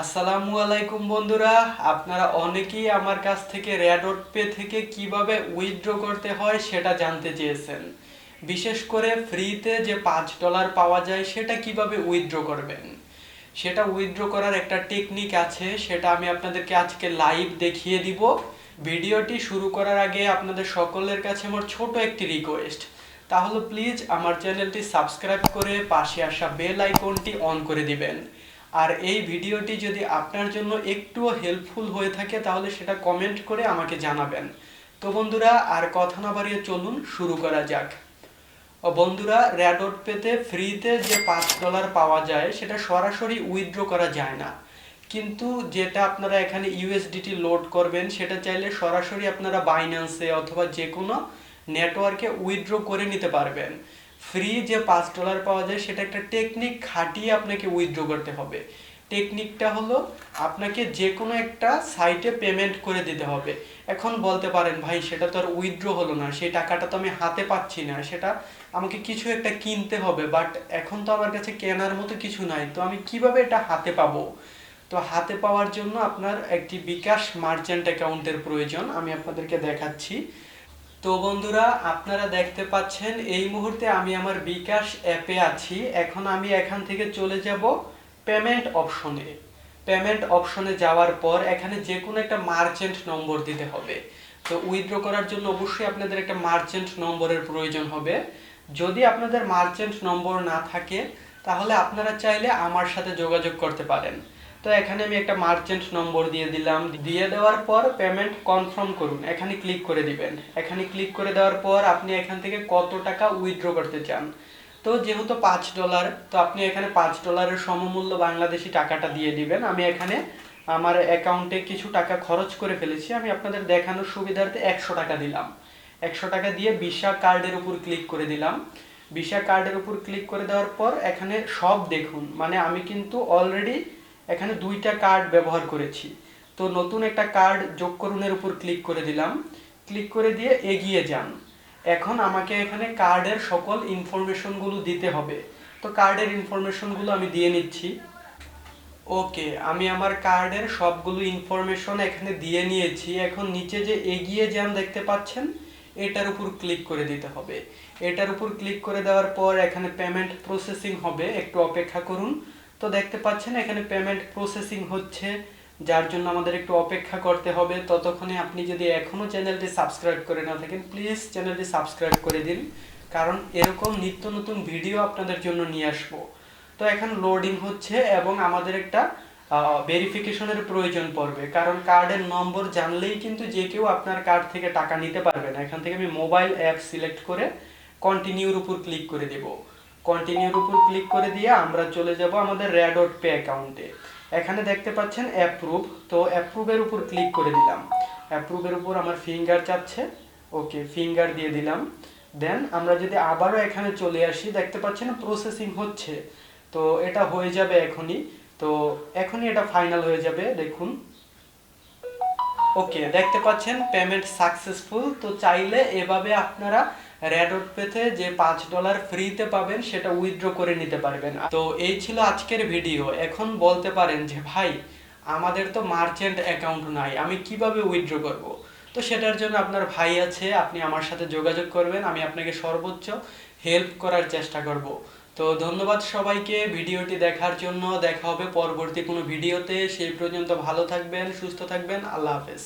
আসসালামু আলাইকুম বন্ধুরা, আপনারা অনেকেই আমার কাছ থেকে রেডট পে থেকে কিভাবে উইথড্র করতে হয় সেটা জানতে চেয়েছেন। বিশেষ করে ফ্রিতে যে $5 পাওয়া যায় সেটা কিভাবে উইথড্র করবেন। সেটা উইথড্র করার একটা টেকনিক আছে, সেটা আমি আপনাদেরকে আজকে লাইভ দেখিয়ে দিব। ভিডিওটি শুরু করার আগে আপনাদের সকলের কাছে আমার ছোট একটি রিকোয়েস্ট, তাহলে প্লিজ আমার চ্যানেলটি সাবস্ক্রাইব করে পাশে আসা বেল আইকনটি অন করে দিবেন। আর এই ভিডিওটি যদি আপনার জন্য একটুও হেল্পফুল হয়ে থাকে তাহলে সেটা কমেন্ট করে আমাকে জানাবেন। তো বন্ধুরা, আর কথা না বাড়িয়ে চলুন শুরু করা যাক। বন্ধুরা, রেডট পেতে ফ্রিতে যে $5 পাওয়া যায় সেটা সরাসরি উইথড্র করা যায় না, কিন্তু যেটা আপনারা এখানে ইউএসডিটি লোড করবেন সেটা চাইলে সরাসরি আপনারা বাইন্যান্সে অথবা যে কোনো নেটওয়ার্কে উইথড্র করে নিতে পারবেন। ফ্রি যে $5 পাওয়া যায় সেটা একটা টেকনিক খাটিয়ে আপনাকে উইথড্র করতে হবে। টেকনিকটা হলো আপনাকে যে কোনো একটা সাইটে পেমেন্ট করে দিতে হবে। এখন বলতে পারেন, ভাই সেটা তো আর উইথড্র হলো না, সেই টাকাটা তো আমি হাতে পাচ্ছি না, সেটা আমাকে কিছু একটা কিনতে হবে, বাট এখন তো আমার কাছে কেনার মতো কিছু নাই, তো আমি কিভাবে এটা হাতে পাবো। তো হাতে পাওয়ার জন্য আপনার একটি বিকাশ মার্চেন্ট অ্যাকাউন্টের প্রয়োজন, আমি আপনাদেরকে দেখাচ্ছি। তো বন্ধুরা, আপনারা দেখতে পাচ্ছেন এই মুহূর্তে আমি আমার বিকাশ অ্যাপে আছি। এখন আমি এখান থেকে চলে যাব পেমেন্ট অপশনে। পেমেন্ট অপশনে যাওয়ার পর এখানে যে কোনো একটা মার্চেন্ট নম্বর দিতে হবে। তো উইথড্র করার জন্য অবশ্যই আপনাদের একটা মার্চেন্ট নম্বরের প্রয়োজন হবে। যদি আপনাদের মার্চেন্ট নম্বর না থাকে তাহলে আপনারা চাইলে আমার সাথে যোগাযোগ করতে পারেন। তো এখানে আমি একটা মার্চেন্ট নম্বর দিয়ে দিলাম। দিয়ে দেওয়ার পর পেমেন্ট কনফার্ম করুন, এখানে ক্লিক করে দিবেন। এখানে ক্লিক করে দেওয়ার পর আপনি এখান থেকে কত টাকা উইথড্র করতে চান। তো যেহেতু $5, তো আপনি এখানে $5 সমমূল্য বাংলাদেশি টাকাটা দিয়ে দিবেন। আমি এখানে আমার অ্যাকাউন্টে কিছু টাকা খরচ করে ফেলেছি, আমি আপনাদের দেখানোর সুবিধার্থে 100 টাকা দিলাম। 100 টাকা দিয়ে ভিসা কার্ডের উপর ক্লিক করে দিলাম। ভিসা কার্ডের উপর ক্লিক করে দেওয়ার পর এখানে সব দেখুন, মানে আমি কিন্তু অলরেডি এখানে 2টা কার্ড ব্যবহার করেছি। তো নতুন একটা কার্ড যোগ করুনের উপর ক্লিক করে দিলাম। ক্লিক করে দিয়ে এগিয়ে যান। এখন আমাকে এখানে কার্ডের সকল ইনফরমেশনগুলো দিতে হবে। তো কার্ডের ইনফরমেশনগুলো আমি দিয়ে নিচ্ছি। ওকে, আমি আমার কার্ডের সবগুলো ইনফরমেশন এখানে দিয়ে নিয়েছি। এখন নিচে যে এগিয়ে যান দেখতে পাচ্ছেন, এটার উপর ক্লিক করে দিতে হবে। এটার উপর ক্লিক করে দেওয়ার পর এখানে পেমেন্ট প্রসেসিং হবে, একটু অপেক্ষা করুন। তো দেখতে পাচ্ছেন এখানে পেমেন্ট প্রসেসিং হচ্ছে, যার জন্য আমাদের একটু অপেক্ষা করতে হবে। ততক্ষণে আপনি যদি এখনও চ্যানেলটি সাবস্ক্রাইব করে না থাকেন প্লিজ চ্যানেলটি সাবস্ক্রাইব করে দিন, কারণ এরকম নিত্য নতুন ভিডিও আপনাদের জন্য নিয়ে আসবো। তো এখন লোডিং হচ্ছে এবং আমাদের একটা ভেরিফিকেশনের প্রয়োজন পড়বে, কারণ কার্ডের নম্বর জানলেই কিন্তু যে কেউ আপনার কার্ড থেকে টাকা নিতে পারবে না। এখান থেকে আমি মোবাইল অ্যাপ সিলেক্ট করে কন্টিনিউর উপর ক্লিক করে দেব। কন্টিনিউর উপর ক্লিক করে দিয়ে আমরা চলে যাব আমাদের রেডট পে অ্যাকাউন্টে। এখানে দেখতে পাচ্ছেন অ্যাপ্রুভ, তো অ্যাপ্রুভের উপর ক্লিক করে দিলাম। অ্যাপ্রুভের উপর আমার ফিঙ্গার চাচ্ছে, ওকে ফিঙ্গার দিয়ে দিলাম। দেন আমরা যদি আবারও এখানে চলে আসি, দেখতে পাচ্ছেন প্রসেসিং হচ্ছে। তো এটা হয়ে যাবে এখনই, তো এখনই এটা ফাইনাল হয়ে যাবে, দেখুন। ওকে, দেখতে পাচ্ছেন পেমেন্ট সাকসেসফুল। তো চাইলে এভাবে আপনারা রেডট পেতে যে $5 ফ্রিতে পাবেন সেটা উইথড্র করে নিতে পারবেন। তো এই ছিল আজকের ভিডিও। এখন বলতে পারেন যে ভাই আমাদের তো মার্চেন্ট অ্যাকাউন্ট নাই, আমি কিভাবে উইথড্র করব। তো সেটার জন্য আপনার ভাই আছে, আপনি আমার সাথে যোগাযোগ করবেন, আমি আপনাকে সর্বোচ্চ হেল্প করার চেষ্টা করব। তো ধন্যবাদ সবাইকে ভিডিওটি দেখার জন্য। দেখা হবে পরবর্তী কোনো ভিডিওতে, সেই পর্যন্ত ভালো থাকবেন, সুস্থ থাকবেন, আল্লাহ হাফেজ।